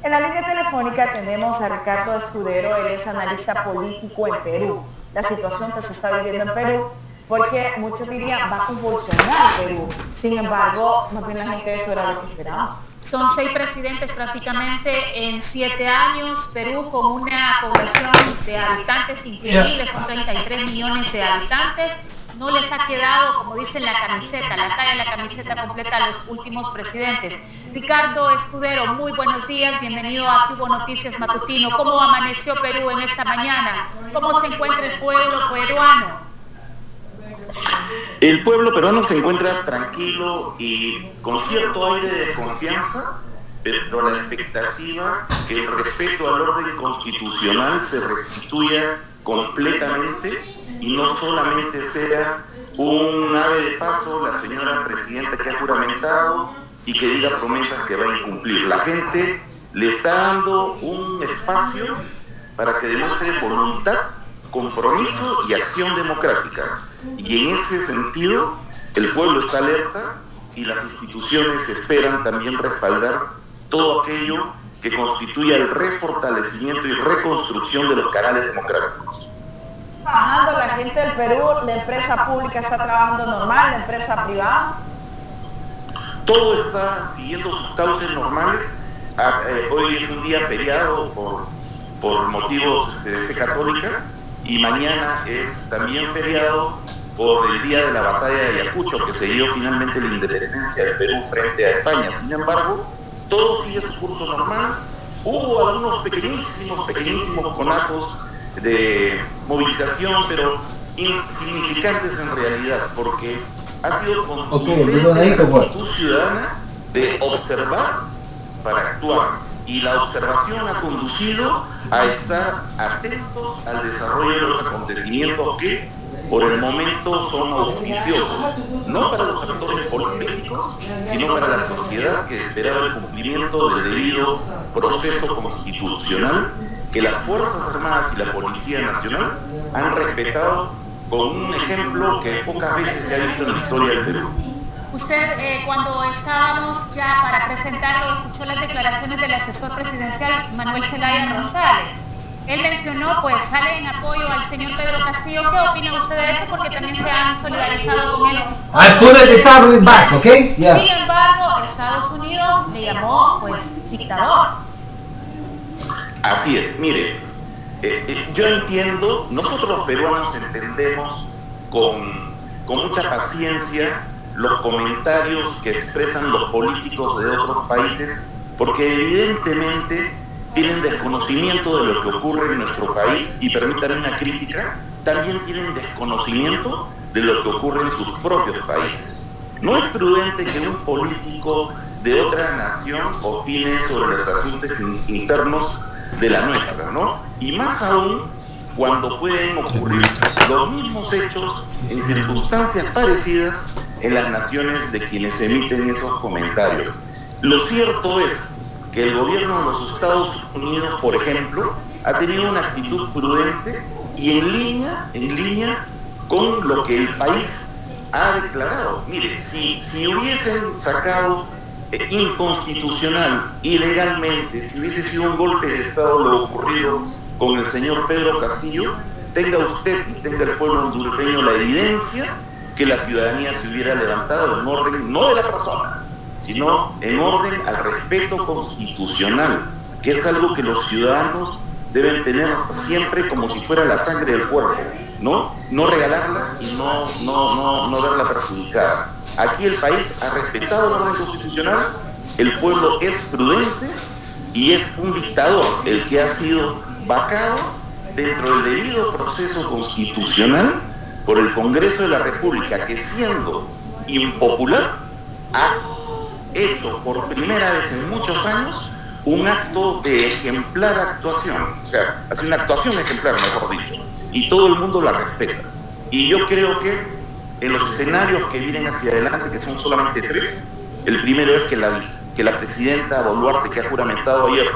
En la línea telefónica tenemos a Ricardo Escudero, él es analista político en Perú. La situación que se está viviendo en Perú, porque muchos dirían va a convulsionar Perú. Sin embargo, más bien la gente eso era lo que esperaba. Son 6 presidentes prácticamente en 7 años. Perú con una población de habitantes increíble, son 33 millones de habitantes. No les ha quedado, como dicen, la camiseta, la talla de la camiseta completa a los últimos presidentes. Ricardo Escudero, muy buenos días, bienvenido a Cubo Noticias Matutino. ¿Cómo amaneció Perú en esta mañana? ¿Cómo se encuentra el pueblo peruano? El pueblo peruano se encuentra tranquilo y con cierto aire de desconfianza, pero la expectativa que el respeto al orden constitucional se restituya completamente y no solamente sea un ave de paso la señora presidenta que ha juramentado y que diga promesas que va a incumplir. La gente le está dando un espacio para que demuestre voluntad, compromiso y acción democrática. Y en ese sentido, el pueblo está alerta y las instituciones esperan también respaldar todo aquello que constituya el refortalecimiento y reconstrucción de los canales democráticos. Trabajando la gente del Perú, la empresa pública está trabajando normal, la empresa privada. Todo está siguiendo sus cauces normales. Hoy es un día feriado por motivos de fe católica y mañana es también feriado por el día de la batalla de Ayacucho, que se dio finalmente la independencia de Perú frente a España. Sin embargo, todo sigue su curso normal. Hubo algunos pequeñísimos conatos de movilización, pero insignificantes en realidad, porque ha sido contundente la actitud ciudadana de observar para actuar, y la observación ha conducido a estar atentos al desarrollo de los acontecimientos que por el momento son auspiciosos, no para los actores políticos, sino para la sociedad que esperaba el cumplimiento del debido proceso constitucional que las Fuerzas Armadas y la Policía Nacional han respetado con un ejemplo que pocas veces se ha visto en la historia del Perú. Usted, cuando estábamos ya para presentarlo, escuchó las declaraciones del asesor presidencial Manuel Zelaya Rosales. Él mencionó, pues, sale en apoyo al señor Pedro Castillo. ¿Qué opina usted de eso? Porque también se han solidarizado con él. Okay? Yeah. Sin embargo, Estados Unidos le llamó, pues, dictador. Así es, mire, yo entiendo, nosotros los peruanos entendemos con mucha paciencia los comentarios que expresan los políticos de otros países, porque evidentemente tienen desconocimiento de lo que ocurre en nuestro país, y permítanme una crítica, también tienen desconocimiento de lo que ocurre en sus propios países. No es prudente que un político de otra nación opine sobre los asuntos internos de la nuestra, ¿no? Y más aún cuando pueden ocurrir los mismos hechos en circunstancias parecidas en las naciones de quienes emiten esos comentarios. Lo cierto es que el gobierno de los Estados Unidos, por ejemplo, ha tenido una actitud prudente y en línea con lo que el país ha declarado. Mire, si hubiesen sacado inconstitucional, ilegalmente, si hubiese sido un golpe de Estado lo ocurrido con el señor Pedro Castillo, tenga usted y tenga el pueblo hondureño la evidencia que la ciudadanía se hubiera levantado en orden, no de la persona, sino en orden al respeto constitucional, que es algo que los ciudadanos deben tener siempre como si fuera la sangre del cuerpo, no regalarla y no verla perjudicada. Aquí el país ha respetado el orden constitucional, el pueblo es prudente y es un dictador el que ha sido vacado dentro del debido proceso constitucional por el Congreso de la República, que siendo impopular ha hecho por primera vez en muchos años un acto de ejemplar actuación, o sea, hace una actuación ejemplar, mejor dicho, y todo el mundo la respeta. Y yo creo que en los escenarios que vienen hacia adelante, que son solamente 3, el primero es que la presidenta Boluarte, que ha juramentado ayer,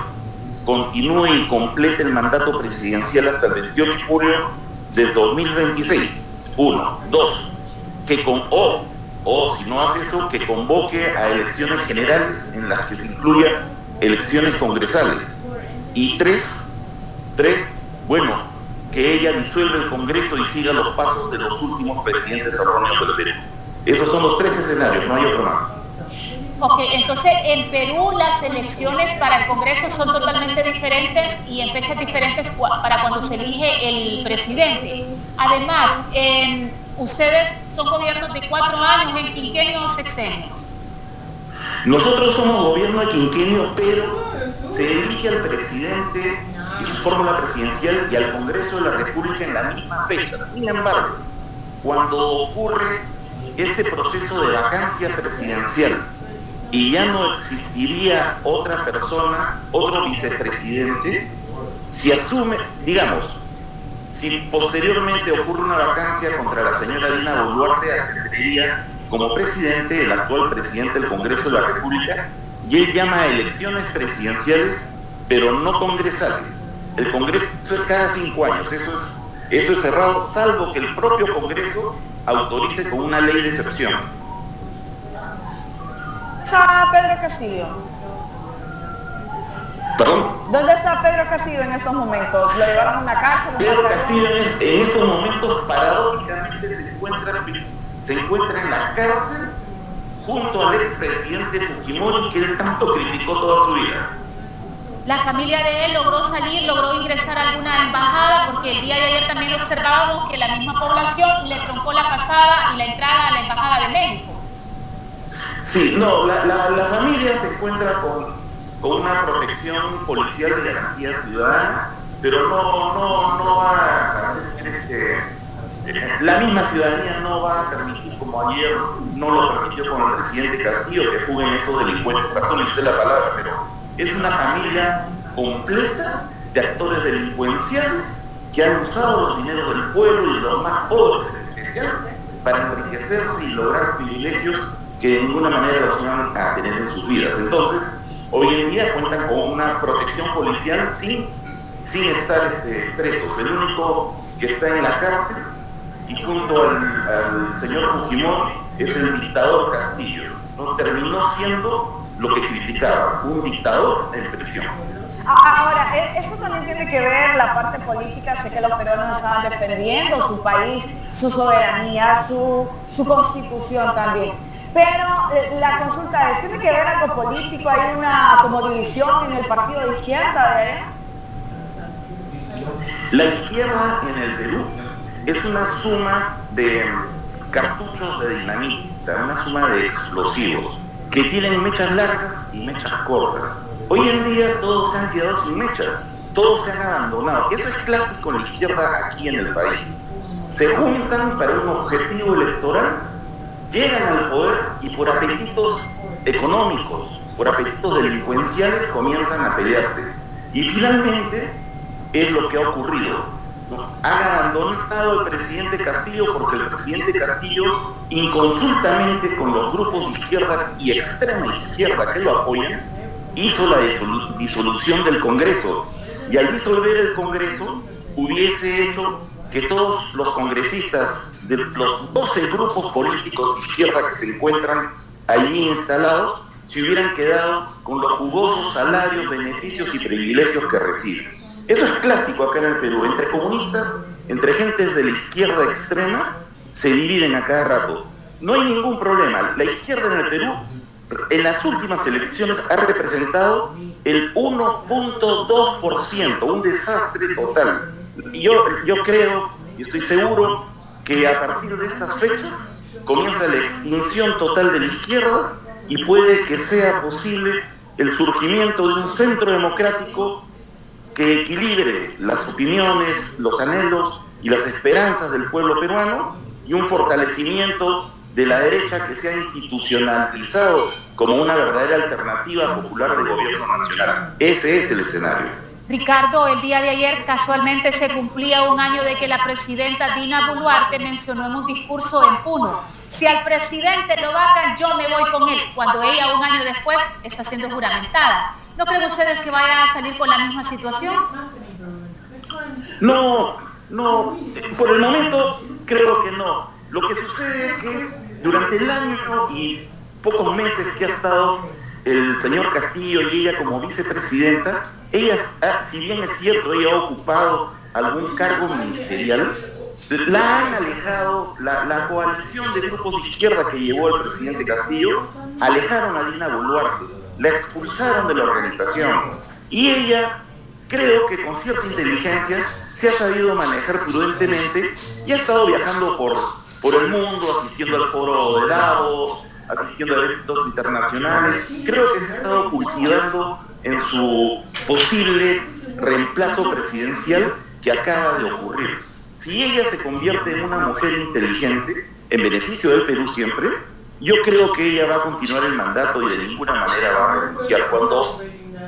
continúe y complete el mandato presidencial hasta el 28 de julio del 2026. 1. 2. Que si no hace eso, que convoque a elecciones generales en las que se incluya elecciones congresales. Y tres, bueno, que ella disuelva el Congreso y siga los pasos de los últimos presidentes erróneos del Perú. Esos son los 3 escenarios, no hay otro más. Ok, entonces en Perú las elecciones para el Congreso son totalmente diferentes y en fechas diferentes para cuando se elige el presidente. Además, ustedes son gobiernos de 4 años, en quinquenio o sexenio. Nosotros somos gobierno de quinquenio, pero se elige al presidente y su fórmula presidencial y al Congreso de la República en la misma fecha. Sin embargo, cuando ocurre este proceso de vacancia presidencial y ya no existiría otra persona, otro vicepresidente, si asume, digamos, si posteriormente ocurre una vacancia contra la señora Dina Boluarte, ascendería como presidente el actual presidente del Congreso de la República, y él llama a elecciones presidenciales, pero no congresales. El Congreso es cada 5 años, eso es cerrado, salvo que el propio Congreso autorice con una ley de excepción. ¿Está Pedro Castillo? ¿Perdón? ¿Dónde está Pedro Castillo en estos momentos? ¿Lo llevaron a una cárcel? Pedro Castillo en estos momentos paradójicamente se encuentra en la cárcel junto al expresidente Fujimori, que él tanto criticó toda su vida. La familia de él logró salir, logró ingresar a alguna embajada, porque el día de ayer también observábamos que la misma población le troncó la pasada y la entrada a la embajada de México. Sí, no, la familia se encuentra con una protección policial de garantía ciudadana, pero no va a hacer la misma ciudadanía no va a permitir, como ayer no lo permitió con el presidente Castillo, que juzguen estos delincuentes, perdón usted la palabra, pero es una familia completa de actores delincuenciales que han usado los dineros del pueblo y de los más pobres en especial para enriquecerse y lograr privilegios que de ninguna manera los van a tener en sus vidas. Entonces, hoy en día cuentan con una protección policial sin estar presos. El único que está en la cárcel y junto al señor Fujimori es el dictador Castillo, ¿no? Terminó siendo lo que criticaba, un dictador en prisión. Ahora, esto también tiene que ver la parte política. Sé que los peruanos estaban defendiendo su país, su soberanía, su constitución también. Pero la consulta es, ¿tiene que ver algo político? ¿Hay una como división en el partido de izquierda de allá? La izquierda en el Perú es una suma de cartuchos de dinamita, una suma de explosivos que tienen mechas largas y mechas cortas. Hoy en día todos se han quedado sin mecha, todos se han abandonado. Eso es clásico en la izquierda aquí en el país. Se juntan para un objetivo electoral, llegan al poder y por apetitos económicos, por apetitos delincuenciales comienzan a pelearse. Y finalmente es lo que ha ocurrido. Han abandonado al presidente Castillo porque el presidente Castillo, inconsultamente con los grupos de izquierda y extrema izquierda que lo apoyan, hizo la disolución del Congreso. Y al disolver el Congreso, hubiese hecho que todos los congresistas de los 12 grupos políticos de izquierda que se encuentran allí instalados, se hubieran quedado con los jugosos salarios, beneficios y privilegios que reciben. Eso es clásico acá en el Perú. Entre comunistas, entre gentes de la izquierda extrema, se dividen a cada rato. No hay ningún problema. La izquierda en el Perú, en las últimas elecciones, ha representado el 1.2%, un desastre total. Y yo creo y estoy seguro que a partir de estas fechas comienza la extinción total de la izquierda y puede que sea posible el surgimiento de un centro democrático que equilibre las opiniones, los anhelos y las esperanzas del pueblo peruano y un fortalecimiento de la derecha que se ha institucionalizado como una verdadera alternativa popular de gobierno nacional. Ese es el escenario. Ricardo, el día de ayer casualmente se cumplía 1 año de que la presidenta Dina Boluarte mencionó en un discurso en Puno: si al presidente lo vacan, yo me voy con él, cuando ella 1 año después está siendo juramentada. ¿No creen ustedes que vaya a salir con la misma situación? No, por el momento creo que no. Lo que sucede es que durante el año y pocos meses que ha estado el señor Castillo y ella como vicepresidenta, ella, si bien es cierto, ella ha ocupado algún cargo ministerial, la han alejado, la coalición de grupos de izquierda que llevó al presidente Castillo, alejaron a Dina Boluarte, la expulsaron de la organización, y ella, creo que con cierta inteligencia, se ha sabido manejar prudentemente y ha estado viajando por el mundo, asistiendo al foro de Davos, asistiendo a eventos internacionales. Creo que se ha estado cultivando en su posible reemplazo presidencial que acaba de ocurrir. Si ella se convierte en una mujer inteligente, en beneficio del Perú siempre, yo creo que ella va a continuar el mandato y de ninguna manera va a renunciar.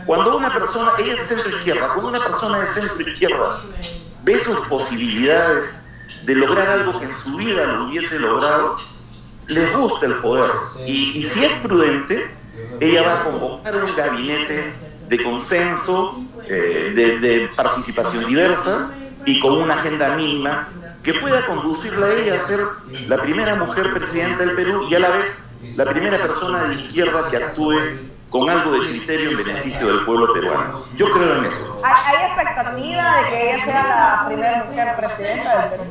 Cuando una persona, ella es centro izquierda, cuando una persona de centro izquierda ve sus posibilidades de lograr algo que en su vida lo hubiese logrado, les gusta el poder. Y si es prudente, ella va a convocar un gabinete de consenso, de participación diversa y con una agenda mínima que pueda conducirla a ella a ser la primera mujer presidenta del Perú y a la vez la primera persona de la izquierda que actúe con algo de criterio en beneficio del pueblo peruano. Yo creo en eso. ¿Hay expectativa de que ella sea la primera mujer presidenta del Perú?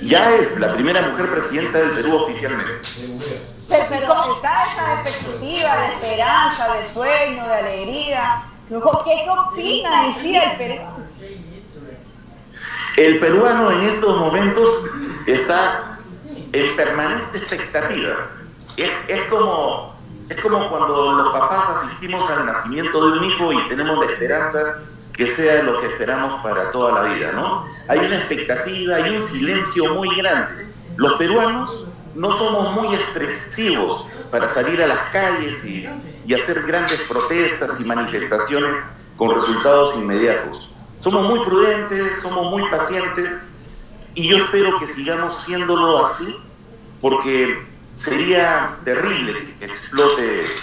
Ya es la primera mujer presidenta del Perú oficialmente. Pero ¿cómo está esa expectativa de esperanza, de sueño, de alegría? ¿Qué opina en sí el Perú? El peruano en estos momentos está en permanente expectativa. Es como cuando los papás asistimos al nacimiento de un hijo y tenemos la esperanza que sea lo que esperamos para toda la vida, ¿no? Hay una expectativa, hay un silencio muy grande. Los peruanos no somos muy expresivos para salir a las calles y hacer grandes protestas y manifestaciones con resultados inmediatos. Somos muy prudentes, somos muy pacientes y yo espero que sigamos siéndolo así porque sería terrible que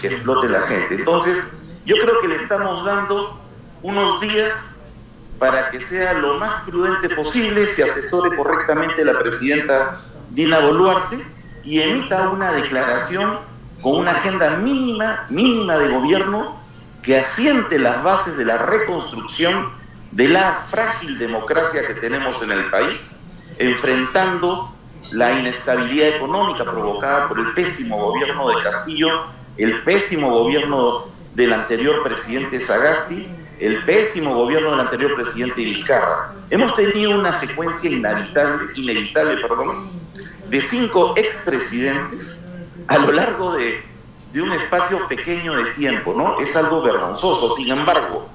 explote la gente. Entonces, yo creo que le estamos dando unos días para que sea lo más prudente posible, se asesore correctamente la presidenta Dina Boluarte y emita una declaración con una agenda mínima de gobierno que asiente las bases de la reconstrucción de la frágil democracia que tenemos en el país, enfrentando la inestabilidad económica provocada por el pésimo gobierno de Castillo, el pésimo gobierno del anterior presidente Sagasti, el pésimo gobierno del anterior presidente Vizcarra. Hemos tenido una secuencia inevitable, de 5 expresidentes a lo largo de un espacio pequeño de tiempo, ¿no? Es algo vergonzoso. Sin embargo,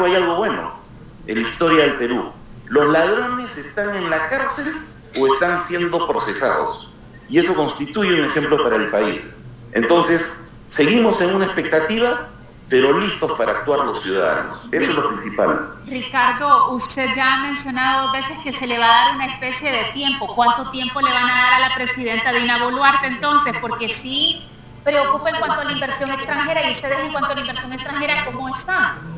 hay algo bueno en la historia del Perú. Los ladrones están en la cárcel o están siendo procesados. Y eso constituye un ejemplo para el país. Entonces, seguimos en una expectativa, pero listos para actuar los ciudadanos. Eso es lo principal. Ricardo, usted ya ha mencionado 2 veces que se le va a dar una especie de tiempo. ¿Cuánto tiempo le van a dar a la presidenta Dina Boluarte entonces? Porque sí preocupa en cuanto a la inversión extranjera, y ustedes en cuanto a la inversión extranjera, ¿cómo están?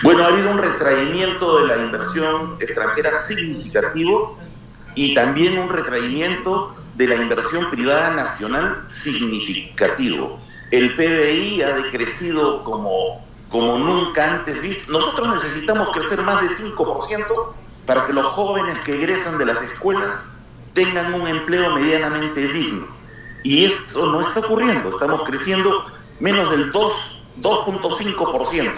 Bueno, ha habido un retraimiento de la inversión extranjera significativo y también un retraimiento de la inversión privada nacional significativo. El PBI ha decrecido como nunca antes visto. Nosotros necesitamos crecer más de 5% para que los jóvenes que egresan de las escuelas tengan un empleo medianamente digno. Y eso no está ocurriendo. Estamos creciendo menos del 2.5%.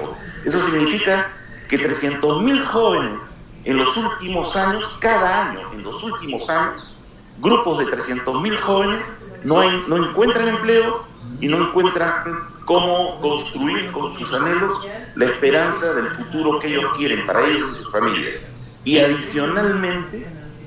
Eso significa que 300.000 jóvenes en los últimos años, cada año, en los últimos años, grupos de 300.000 jóvenes no encuentran empleo y no encuentran cómo construir con sus anhelos la esperanza del futuro que ellos quieren para ellos y sus familias. Y adicionalmente,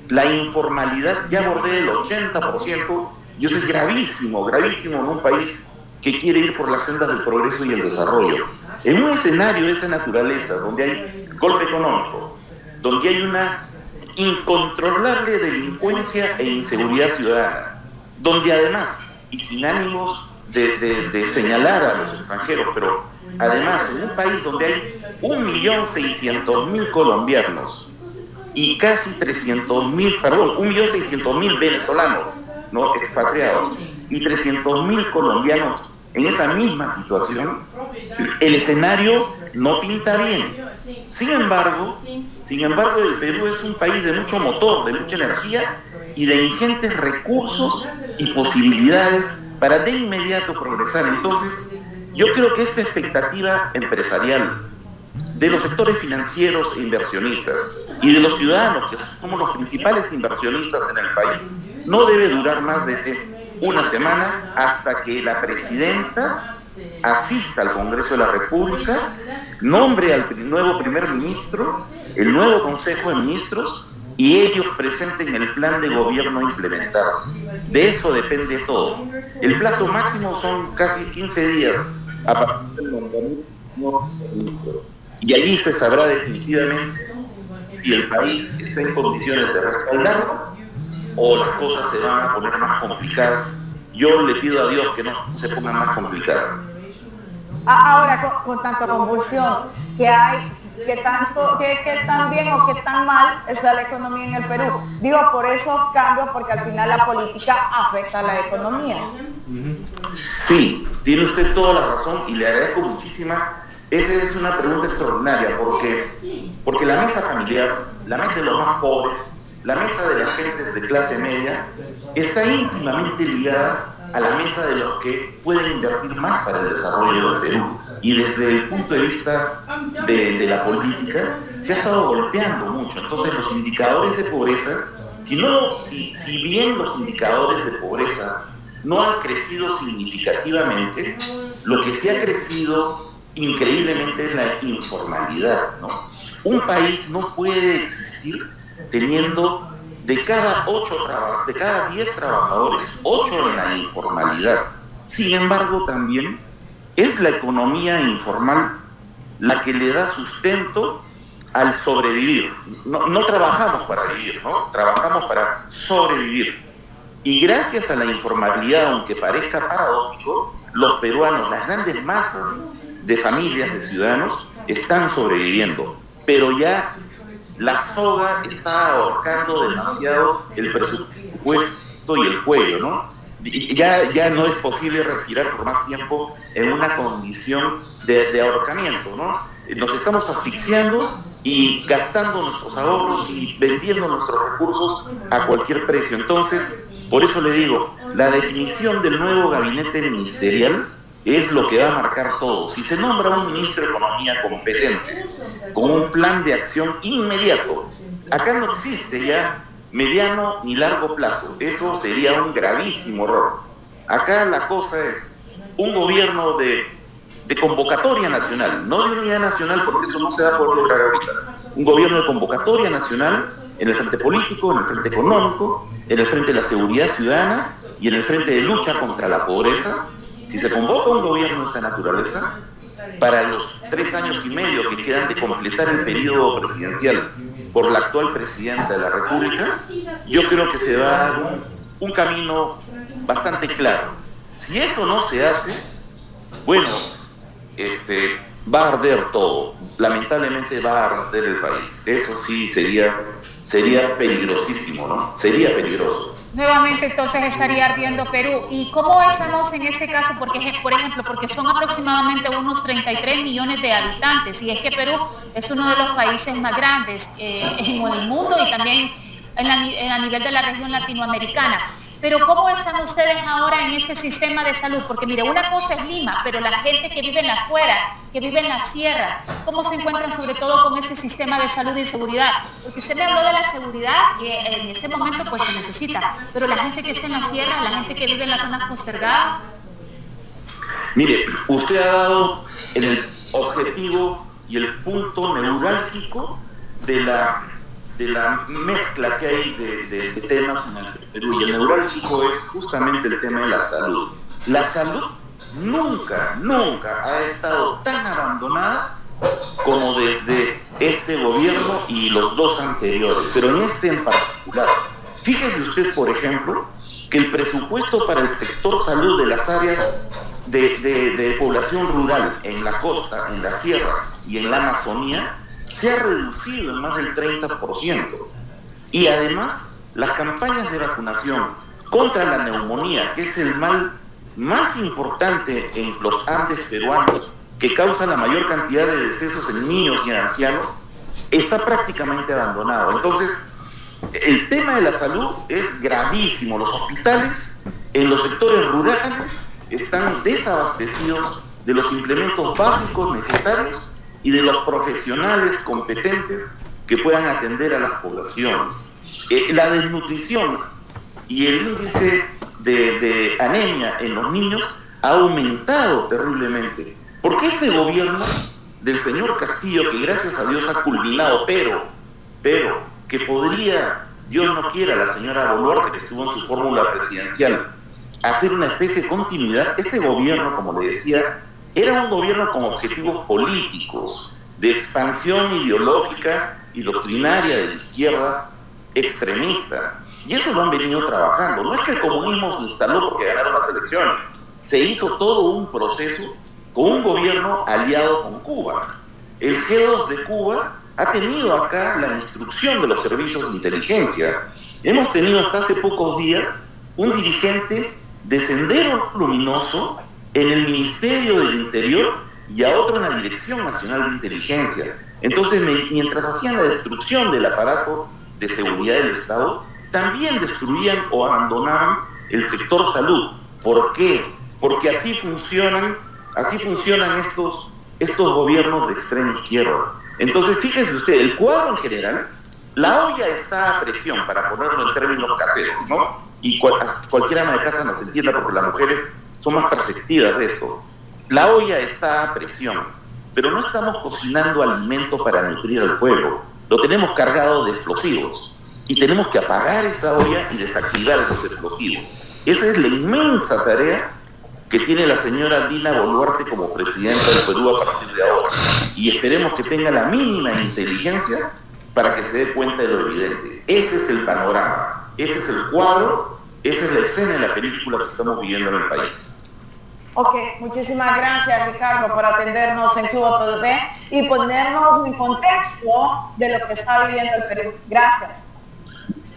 la informalidad ya bordea el 80%, y eso es gravísimo en un país que quiere ir por las sendas del progreso y el desarrollo. En un escenario de esa naturaleza, donde hay golpe económico, donde hay una incontrolable delincuencia e inseguridad ciudadana, donde además, y sin ánimos de señalar a los extranjeros, pero además en un país donde hay 1.600.000 colombianos y casi 1.600.000 venezolanos, ¿no?, expatriados, y 300.000 colombianos en esa misma situación, el escenario no pinta bien. Sin embargo, el Perú es un país de mucho motor, de mucha energía y de ingentes recursos y posibilidades para de inmediato progresar. Entonces, yo creo que esta expectativa empresarial de los sectores financieros e inversionistas y de los ciudadanos, que somos los principales inversionistas en el país, no debe durar más de una semana hasta que la presidenta asista al Congreso de la República, nombre al nuevo primer ministro, el nuevo Consejo de Ministros, y ellos presenten el plan de gobierno a implementarse. De eso depende todo. El plazo máximo son casi 15 días a partir del nombramiento del nuevo ministro. Y allí se sabrá definitivamente si el país está en condiciones de respaldarlo o las cosas se van a poner más complicadas. Yo le pido a Dios que no se pongan más complicadas. Ahora, con tanta convulsión que hay, ¿qué tan bien o qué tan mal está la economía en el Perú? Digo, por esos cambios, porque al final la política afecta a la economía. Sí, tiene usted toda la razón y le agradezco muchísima. Esa es una pregunta extraordinaria porque la mesa familiar, la mesa de los más pobres, la mesa de las gentes de clase media está íntimamente ligada a la mesa de los que pueden invertir más para el desarrollo del Perú. Y desde el punto de vista de la política se ha estado golpeando mucho. Entonces los indicadores de pobreza, si bien los indicadores de pobreza no han crecido significativamente, lo que sí ha crecido increíblemente es la informalidad, ¿no? Un país no puede existir teniendo de cada 10 trabajadores, 8 en la informalidad. Sin embargo, también es la economía informal la que le da sustento al sobrevivir. No trabajamos para vivir, ¿no? Trabajamos para sobrevivir. Y gracias a la informalidad, aunque parezca paradójico, los peruanos, las grandes masas de familias, de ciudadanos, están sobreviviendo. Pero ya la soga está ahorcando demasiado el presupuesto y el cuello, ¿no? Ya no es posible respirar por más tiempo en una condición de ahorcamiento, ¿no? Nos estamos asfixiando y gastando nuestros ahorros y vendiendo nuestros recursos a cualquier precio. Entonces, por eso le digo, la definición del nuevo gabinete ministerial es lo que va a marcar todo. Si se nombra un ministro de Economía competente, con un plan de acción inmediato, acá no existe ya mediano ni largo plazo. Eso sería un gravísimo error. Acá la cosa es un gobierno de convocatoria nacional, no de unidad nacional, porque eso no se va a poder lograr ahorita. Un gobierno de convocatoria nacional en el frente político, en el frente económico, en el frente de la seguridad ciudadana y en el frente de lucha contra la pobreza. Si se convoca un gobierno de esa naturaleza, para los 3 años y medio que quedan de completar el periodo presidencial por la actual presidenta de la República, yo creo que se va a dar un camino bastante claro. Si eso no se hace, bueno, va a arder todo. Lamentablemente va a arder el país. Eso sí sería peligrosísimo, ¿no? Sería peligroso. Nuevamente entonces estaría ardiendo Perú. ¿Y cómo estamos en este caso? Porque, por ejemplo, porque son aproximadamente unos 33 millones de habitantes y es que Perú es uno de los países más grandes en el mundo y también a nivel de la región latinoamericana. Pero ¿cómo están ustedes ahora en este sistema de salud? Porque mire, una cosa es Lima, pero la gente que vive en la afuera, que vive en la sierra, ¿cómo se encuentran sobre todo con este sistema de salud y seguridad? Porque usted me habló de la seguridad, que en este momento pues se necesita, pero la gente que está en la sierra, la gente que vive en las zonas postergadas. Mire, usted ha dado en el objetivo y el punto neurálgico de la mezcla que hay de temas en el Perú, y el neurálgico es justamente el tema de la salud. La salud nunca ha estado tan abandonada como desde este gobierno y los 2 anteriores, pero en este en particular. Fíjese usted, por ejemplo, que el presupuesto para el sector salud de las áreas de población rural en la costa, en la sierra y en la Amazonía se ha reducido en más del 30%. Y además, las campañas de vacunación contra la neumonía, que es el mal más importante en los Andes peruanos, que causa la mayor cantidad de decesos en niños y en ancianos, está prácticamente abandonado. Entonces, el tema de la salud es gravísimo. Los hospitales en los sectores rurales están desabastecidos de los implementos básicos necesarios y de los profesionales competentes que puedan atender a las poblaciones. La desnutrición y el índice de anemia en los niños ha aumentado terriblemente. Porque este gobierno del señor Castillo, que gracias a Dios ha culminado, pero que podría, Dios no quiera, la señora Boluarte, que estuvo en su fórmula presidencial, hacer una especie de continuidad, este gobierno, como le decía, era un gobierno con objetivos políticos, de expansión ideológica y doctrinaria de la izquierda extremista. Y eso lo han venido trabajando. No es que el comunismo se instaló porque ganaron las elecciones. Se hizo todo un proceso con un gobierno aliado con Cuba. El G2 de Cuba ha tenido acá la instrucción de los servicios de inteligencia. Hemos tenido hasta hace pocos días un dirigente de Sendero Luminoso en el Ministerio del Interior y a otro en la Dirección Nacional de Inteligencia. Entonces, mientras hacían la destrucción del aparato de seguridad del Estado, también destruían o abandonaban el sector salud. ¿Por qué? Porque así funcionan estos gobiernos de extrema izquierda. Entonces, fíjese usted, el cuadro en general, la olla está a presión, para ponerlo en términos caseros, ¿no? Y cualquier ama de casa nos entienda, porque las mujeres son más perceptivas de esto. La olla está a presión, pero no estamos cocinando alimento para nutrir al pueblo. Lo tenemos cargado de explosivos y tenemos que apagar esa olla y desactivar esos explosivos. Esa es la inmensa tarea que tiene la señora Dina Boluarte como presidenta del Perú a partir de ahora. Y esperemos que tenga la mínima inteligencia para que se dé cuenta de lo evidente. Ese es el panorama, ese es el cuadro, esa es la escena de la película que estamos viviendo en el país. Ok, muchísimas gracias, Ricardo, por atendernos en Cuba TV y ponernos en contexto de lo que está viviendo el Perú. Gracias.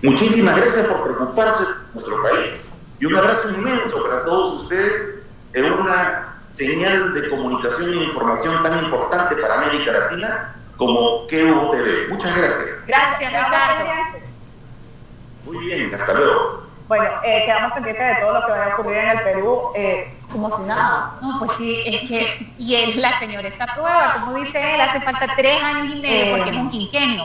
Muchísimas gracias por preocuparse de nuestro país. Y un abrazo inmenso para todos ustedes en una señal de comunicación e información tan importante para América Latina como Cuba TV. Muchas gracias. Gracias, Ricardo. Muy bien, hasta luego. Bueno, quedamos pendientes de todo lo que vaya a ocurrir en el Perú, como si nada. No, pues sí, es que, y es la señora esta prueba, como dice él, hace falta 3 años y medio porque es un quinquenio.